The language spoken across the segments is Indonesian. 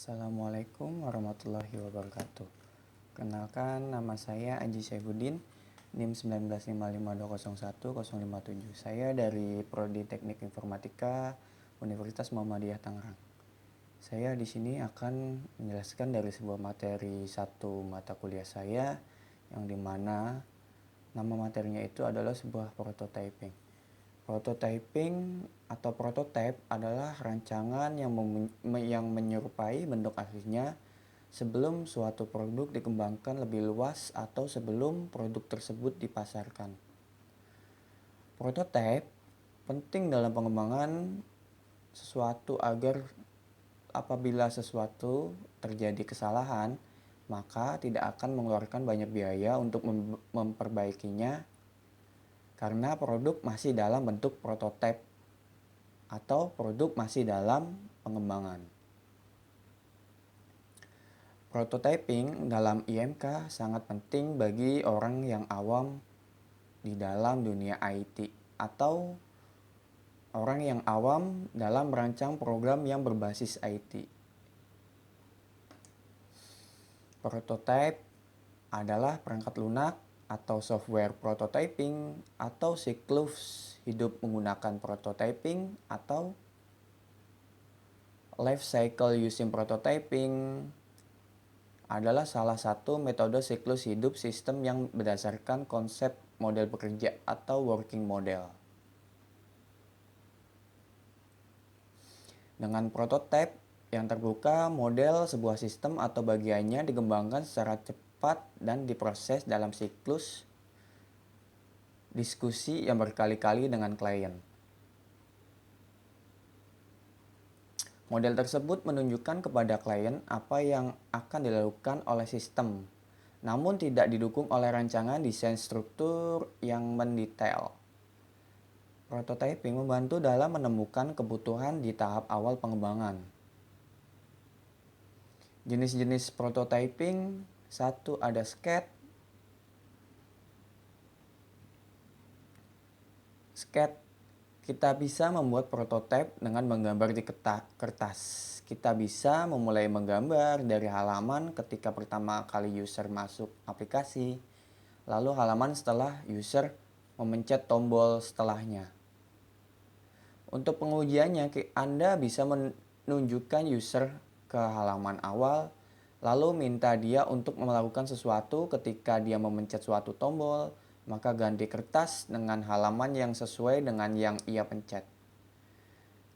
Assalamualaikum warahmatullahi wabarakatuh. Kenalkan, nama saya Aji Saifuddin, NIM 19552010057. Saya dari Prodi Teknik Informatika Universitas Muhammadiyah Tangerang. Saya di sini akan menjelaskan dari sebuah materi satu mata kuliah saya, yang dimana nama materinya itu adalah sebuah prototyping. Prototyping atau prototype adalah rancangan yang menyerupai bentuk aslinya sebelum suatu produk dikembangkan lebih luas atau sebelum produk tersebut dipasarkan. Prototype penting dalam pengembangan sesuatu agar apabila sesuatu terjadi kesalahan, maka tidak akan mengeluarkan banyak biaya untuk memperbaikinya karena produk masih dalam bentuk prototipe atau produk masih dalam pengembangan. Prototyping dalam IMK sangat penting bagi orang yang awam di dalam dunia IT atau orang yang awam dalam merancang program yang berbasis IT. Prototype adalah perangkat lunak atau software prototyping atau siklus hidup menggunakan prototyping atau life cycle using prototyping adalah salah satu metode siklus hidup sistem yang berdasarkan konsep model bekerja atau working model. Dengan prototype yang terbuka, model sebuah sistem atau bagiannya dikembangkan secara cepat dan diproses dalam siklus diskusi yang berkali-kali dengan klien. Model tersebut menunjukkan kepada klien apa yang akan dilakukan oleh sistem, namun tidak didukung oleh rancangan desain struktur yang mendetail. Prototyping membantu dalam menemukan kebutuhan di tahap awal pengembangan. Jenis-jenis prototyping, satu ada sketch. Sketch, kita bisa membuat prototipe dengan menggambar di kertas. Kita bisa memulai menggambar dari halaman ketika pertama kali user masuk aplikasi, lalu halaman setelah user memencet tombol setelahnya. Untuk pengujiannya, Anda bisa menunjukkan user ke halaman awal, lalu minta dia untuk melakukan sesuatu. Ketika dia memencet suatu tombol, maka ganti kertas dengan halaman yang sesuai dengan yang ia pencet.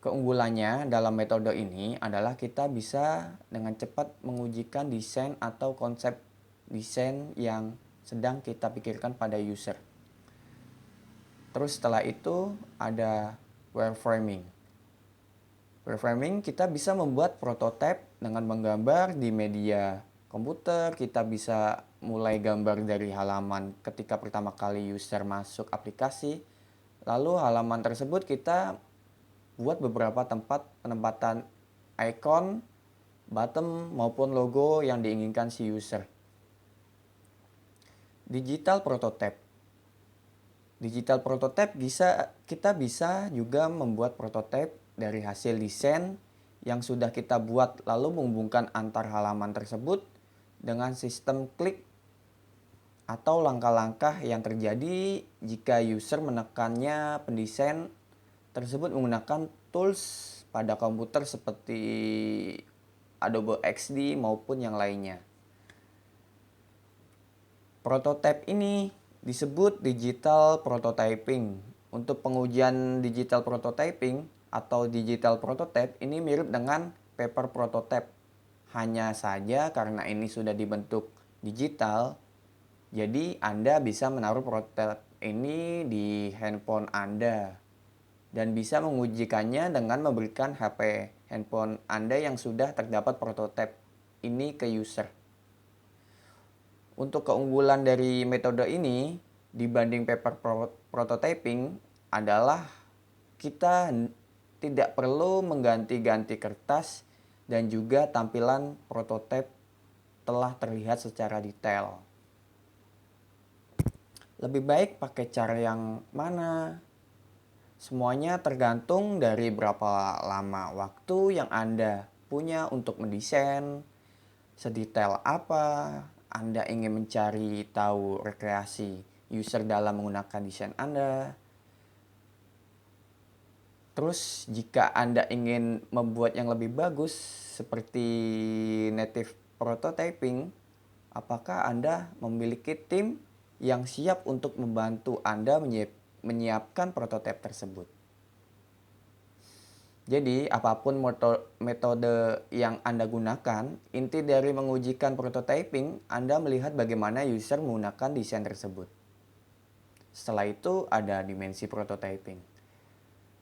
Keunggulannya dalam metode ini adalah kita bisa dengan cepat mengujikan desain atau konsep desain yang sedang kita pikirkan pada user. Terus setelah itu ada wireframing. Wireframing, kita bisa membuat prototipe dengan menggambar di media komputer. Kita bisa mulai gambar dari halaman ketika pertama kali user masuk aplikasi. Lalu halaman tersebut kita buat beberapa penempatan icon, button maupun logo yang diinginkan si user. Digital prototype. Digital prototype kita bisa juga membuat prototipe dari hasil desain yang sudah kita buat, lalu menghubungkan antar halaman tersebut dengan sistem klik atau langkah-langkah yang terjadi jika user menekannya. Pendesain tersebut menggunakan tools pada komputer seperti Adobe XD maupun yang lainnya. Prototype ini disebut digital prototyping. Untuk pengujian digital prototyping atau digital prototype ini mirip dengan paper prototype. Hanya saja karena ini sudah dibentuk digital, jadi Anda bisa menaruh prototype ini di handphone Anda dan bisa mengujikannya dengan memberikan HP handphone Anda yang sudah terdapat prototype ini ke user. Untuk keunggulan dari metode ini dibanding paper prototyping adalah kita tidak perlu mengganti-ganti kertas dan juga tampilan prototipe telah terlihat secara detail. Lebih baik pakai cara yang mana? Semuanya tergantung dari berapa lama waktu yang Anda punya untuk mendesain, sedetail apa Anda ingin mencari tahu rekreasi user dalam menggunakan desain Anda. Terus jika Anda ingin membuat yang lebih bagus seperti native prototyping, apakah Anda memiliki tim yang siap untuk membantu Anda menyiapkan prototipe tersebut? Jadi, apapun metode yang Anda gunakan, inti dari mengujikan prototyping, Anda melihat bagaimana user menggunakan desain tersebut. Setelah itu, ada dimensi prototyping.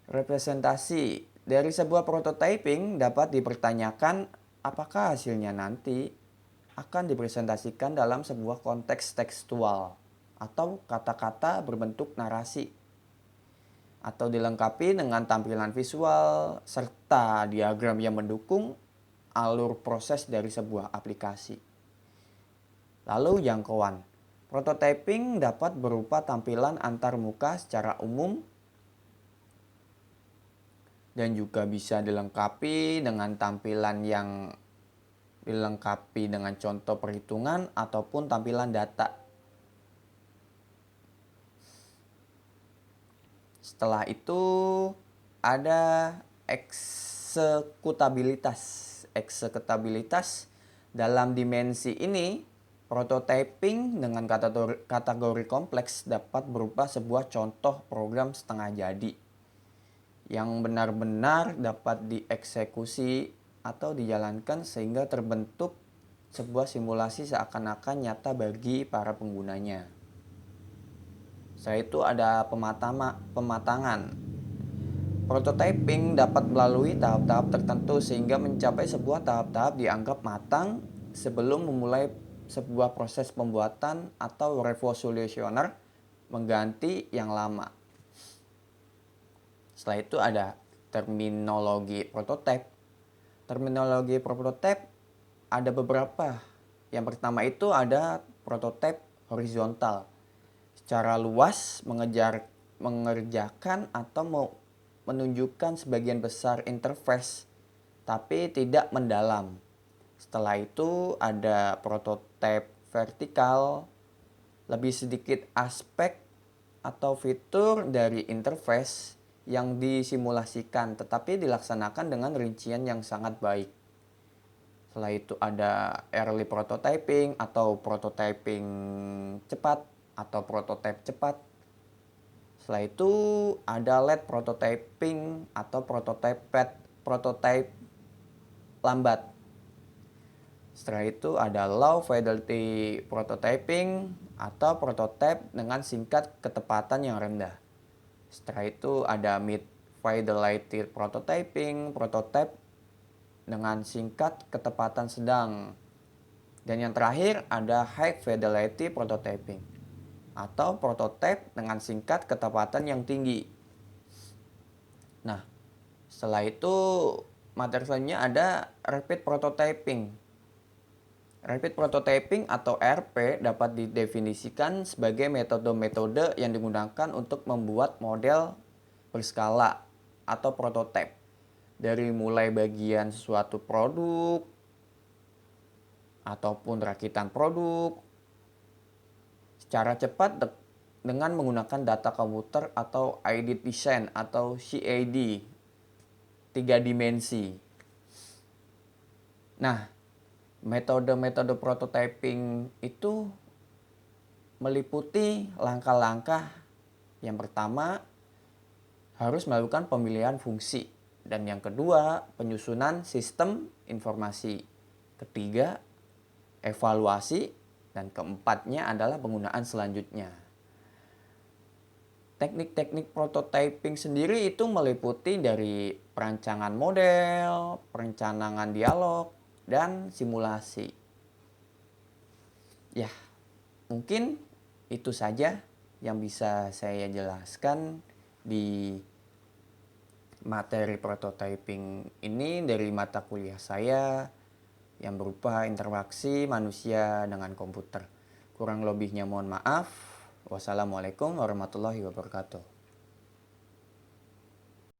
Representasi dari sebuah prototyping dapat dipertanyakan apakah hasilnya nanti akan dipresentasikan dalam sebuah konteks tekstual atau kata-kata berbentuk narasi, atau dilengkapi dengan tampilan visual serta diagram yang mendukung alur proses dari sebuah aplikasi. Lalu jangkauan. Prototyping dapat berupa tampilan antarmuka secara umum dan juga bisa dilengkapi dengan tampilan yang dilengkapi dengan contoh perhitungan ataupun tampilan data. Setelah itu ada eksekutabilitas. Eksekutabilitas dalam dimensi ini, prototyping dengan kategori kompleks dapat berupa sebuah contoh program setengah jadi yang benar-benar dapat dieksekusi atau dijalankan sehingga terbentuk sebuah simulasi seakan-akan nyata bagi para penggunanya. Setelah itu ada pematangan. Prototyping dapat melalui tahap-tahap tertentu sehingga mencapai sebuah tahap-tahap dianggap matang sebelum memulai sebuah proses pembuatan atau revolusioner mengganti yang lama. Setelah itu ada terminologi prototype. Terminologi prototype ada beberapa. Yang pertama itu ada prototype horizontal. Secara luas mengerjakan atau menunjukkan sebagian besar interface tapi tidak mendalam. Setelah itu ada prototype vertikal. Lebih sedikit aspek atau fitur dari interface yang disimulasikan tetapi dilaksanakan dengan rincian yang sangat baik. Setelah itu ada early prototyping atau prototyping cepat atau prototype cepat. Setelah itu ada late prototyping atau prototype lambat. Setelah itu ada low fidelity prototyping atau prototype dengan singkat ketepatan yang rendah. Setelah itu ada mid fidelity prototyping, prototype dengan singkat ketepatan sedang. Dan yang terakhir ada high fidelity prototyping atau prototype dengan singkat ketepatan yang tinggi. Nah, setelah itu materi selanjutnya ada rapid prototyping. Rapid prototyping atau RP dapat didefinisikan sebagai metode-metode yang digunakan untuk membuat model berskala atau prototipe. Dari mulai bagian suatu produk ataupun rakitan produk secara cepat dengan menggunakan data komputer atau aided design atau CAD 3 dimensi. Nah, metode-metode prototyping itu meliputi langkah-langkah. Yang pertama, harus melakukan pemilihan fungsi. Dan yang kedua, penyusunan sistem informasi. Ketiga, evaluasi. Dan keempatnya adalah penggunaan selanjutnya. Teknik-teknik prototyping sendiri itu meliputi dari perancangan model, perencanaan dialog, dan simulasi. Ya, mungkin itu saja yang bisa saya jelaskan di materi prototyping ini dari mata kuliah saya yang berupa interaksi manusia dengan komputer. Kurang lebihnya mohon maaf. Wassalamualaikum warahmatullahi wabarakatuh.